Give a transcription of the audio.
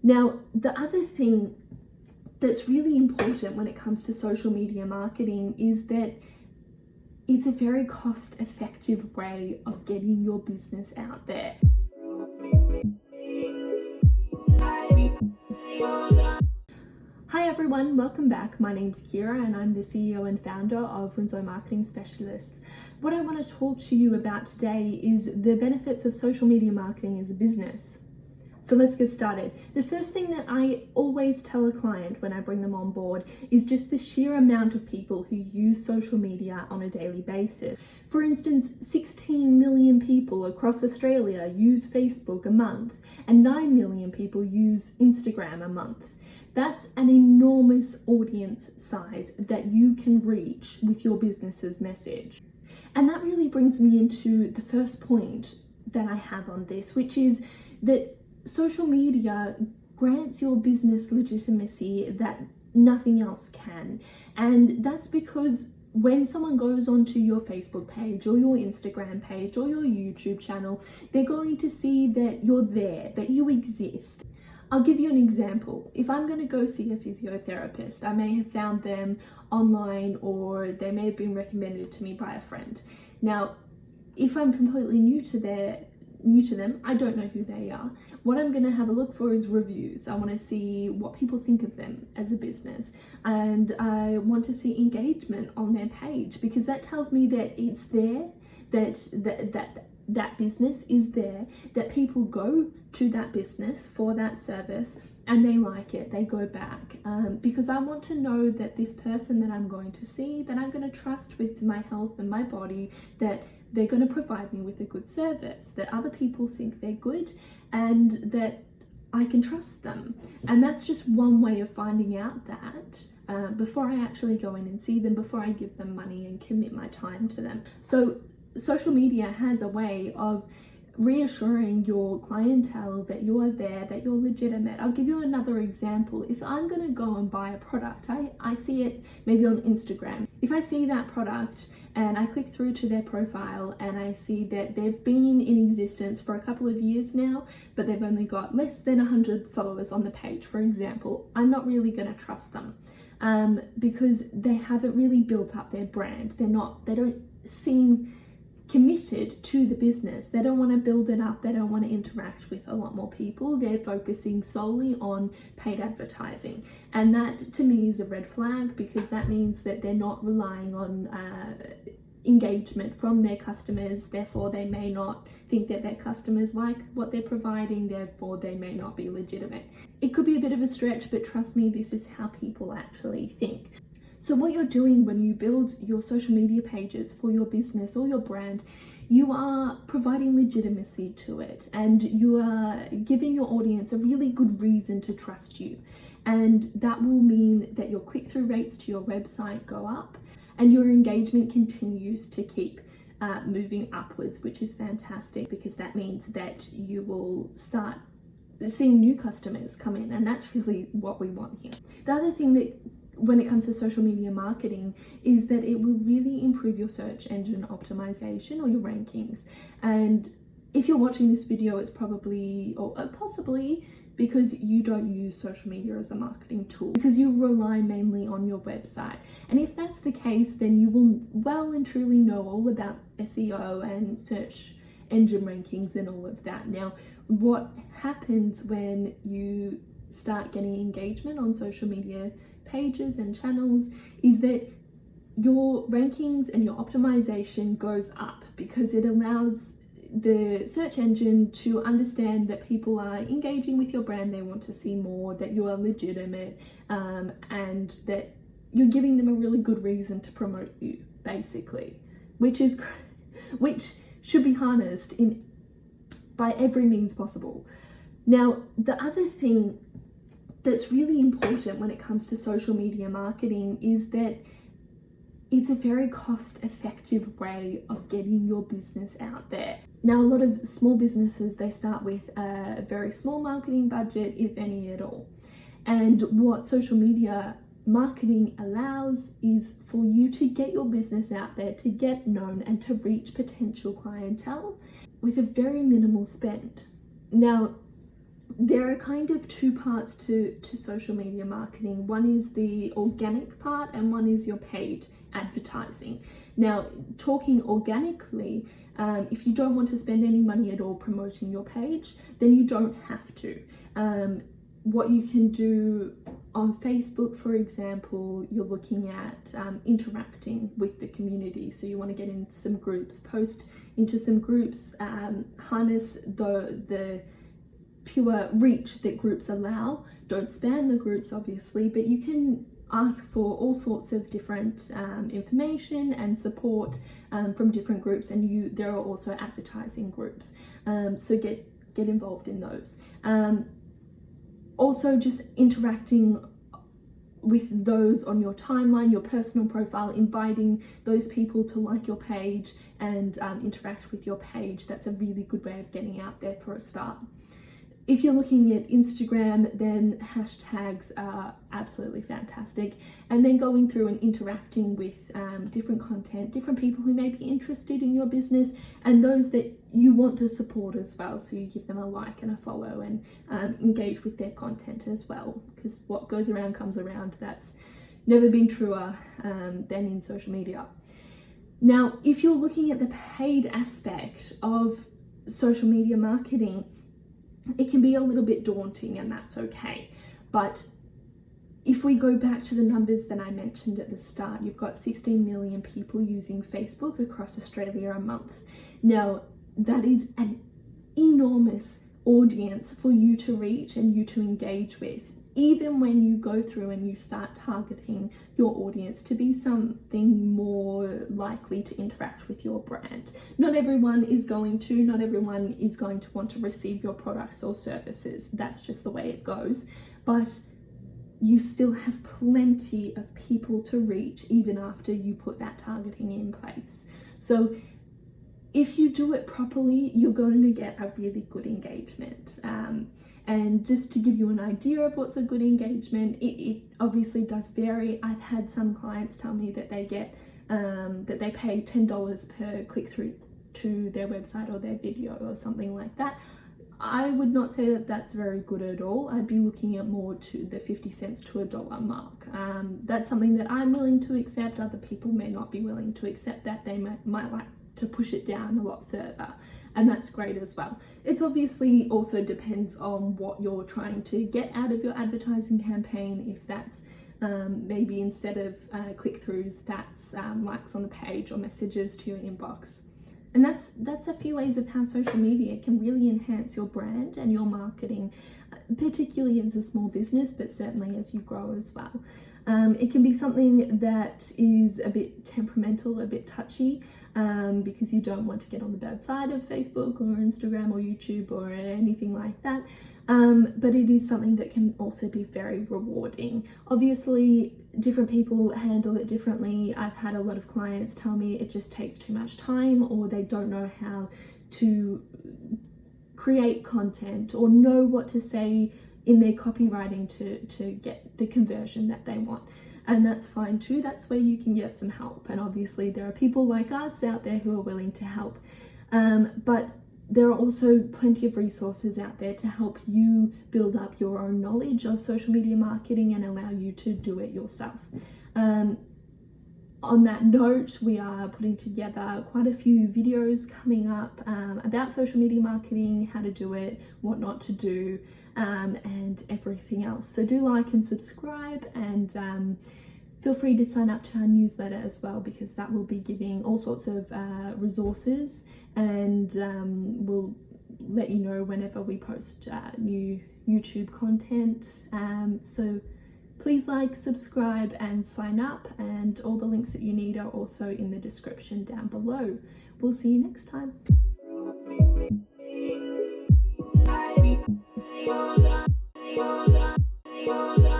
Now, the other thing that's really important when it comes to social media marketing is that it's a very cost-effective way of getting your business out there. Hi everyone, welcome back. My name's Kira and I'm the CEO and founder of Winslow Marketing Specialists. What I want to talk to you about today is the benefits of social media marketing as a business. So let's get started. The first thing that I always tell a client when I bring them on board is just the sheer amount of people who use social media on a daily basis. For instance, 16 million people across Australia use Facebook a month and 9 million people use Instagram a month. That's an enormous audience size that you can reach with your business's message. And that really brings me into the first point that I have on this, which is that social media grants your business legitimacy that nothing else can. And that's because when someone goes onto your Facebook page or your Instagram page or your YouTube channel, they're going to see that you're there, that you exist. I'll give you an example. If I'm going to go see a physiotherapist, I may have found them online or they may have been recommended to me by a friend. Now, if I'm completely new to them, I don't know who they are. What I'm going to have a look for is reviews. I want to see what people think of them as a business, and I want to see engagement on their page, because that tells me that it's there, that business is there, that people go to that business for that service and they like it, they go back, because I want to know that this person that I'm going to see, that I'm going to trust with my health and my body, that they're going to provide me with a good service, that other people think they're good and that I can trust them. And that's just one way of finding out that before I actually go in and see them, before I give them money and commit my time to them. So social media has a way of reassuring your clientele that you are there, that you're legitimate. I'll give you another example. If I'm going to go and buy a product, I see it maybe on Instagram. If I see that product and I click through to their profile and I see that they've been in existence for a couple of years now, but they've only got less than 100 followers on the page, for example, I'm not really going to trust them because they haven't really built up their brand. They don't seem committed to the business. They don't want to build it up. They don't want to interact with a lot more people. They're focusing solely on paid advertising. And that to me is a red flag, because that means that they're not relying on engagement from their customers. Therefore, they may not think that their customers like what they're providing. Therefore, they may not be legitimate. It could be a bit of a stretch, but trust me, this is how people actually think. So what you're doing when you build your social media pages for your business or your brand, you are providing legitimacy to it, and you are giving your audience a really good reason to trust you. And that will mean that your click-through rates to your website go up and your engagement continues to keep moving upwards, which is fantastic, because that means that you will start seeing new customers come in, and that's really what we want here. The other thing that when it comes to social media marketing is that it will really improve your search engine optimization or your rankings. And if you're watching this video, it's probably or possibly because you don't use social media as a marketing tool, because you rely mainly on your website. And if that's the case, then you will well and truly know all about SEO and search engine rankings and all of that. Now, what happens when you start getting engagement on social media pages and channels is that your rankings and your optimization goes up, because it allows the search engine to understand that people are engaging with your brand, they want to see more, that you are legitimate, and that you're giving them a really good reason to promote you, basically, which should be harnessed by every means possible. Now, the other thing that's really important when it comes to social media marketing is that it's a very cost-effective way of getting your business out there. Now, a lot of small businesses, they start with a very small marketing budget, if any at all. And what social media marketing allows is for you to get your business out there, to get known and to reach potential clientele with a very minimal spend. Now, there are kind of two parts to social media marketing. One is the organic part and one is your paid advertising. Now, talking organically, if you don't want to spend any money at all promoting your page, then you don't have to. What you can do on Facebook, for example, you're looking at interacting with the community. So you want to get in some groups, post into some groups, harness the pure reach that groups allow. Don't spam the groups, obviously, but you can ask for all sorts of different information and support from different groups, and there are also advertising groups, so get involved in those. Also, just interacting with those on your timeline, your personal profile, inviting those people to like your page and interact with your page. That's a really good way of getting out there for a start. If you're looking at Instagram, then hashtags are absolutely fantastic. And then going through and interacting with different content, different people who may be interested in your business, and those that you want to support as well. So you give them a like and a follow and engage with their content as well, because what goes around comes around. That's never been truer than in social media. Now, if you're looking at the paid aspect of social media marketing, it can be a little bit daunting, and that's okay. But if we go back to the numbers that I mentioned at the start, you've got 16 million people using Facebook across Australia a month. Now, that is an enormous audience for you to reach and you to engage with, even when you go through and you start targeting your audience to be something more likely to interact with your brand. Not everyone is going to want to receive your products or services. That's just the way it goes. But you still have plenty of people to reach even after you put that targeting in place. So if you do it properly, you're going to get a really good engagement. And just to give you an idea of what's a good engagement, it obviously does vary. I've had some clients tell me that they get that they pay $10 per click through to their website or their video or something like that. I would not say that that's very good at all. I'd be looking at more to the 50 cents to $1 mark. That's something that I'm willing to accept. Other people may not be willing to accept that. They might like to push it down a lot further, and that's great as well. It's obviously also depends on what you're trying to get out of your advertising campaign. If that's maybe instead of click-throughs, that's likes on the page or messages to your inbox. And that's a few ways of how social media can really enhance your brand and your marketing, particularly as a small business, but certainly as you grow as well. It can be something that is a bit temperamental, a bit touchy, because you don't want to get on the bad side of Facebook or Instagram or YouTube or anything like that. But it is something that can also be very rewarding. Obviously, different people handle it differently. I've had a lot of clients tell me it just takes too much time, or they don't know how to create content or know what to say in their copywriting to get the conversion that they want. And that's fine too. That's where you can get some help. And obviously there are people like us out there who are willing to help. But there are also plenty of resources out there to help you build up your own knowledge of social media marketing and allow you to do it yourself. On that note, we are putting together quite a few videos coming up about social media marketing, how to do it, what not to do, and everything else. So do like and subscribe, and feel free to sign up to our newsletter as well, because that will be giving all sorts of resources, and we'll let you know whenever we post new YouTube content. So please like, subscribe and sign up, and all the links that you need are also in the description down below. We'll see you next time. Was I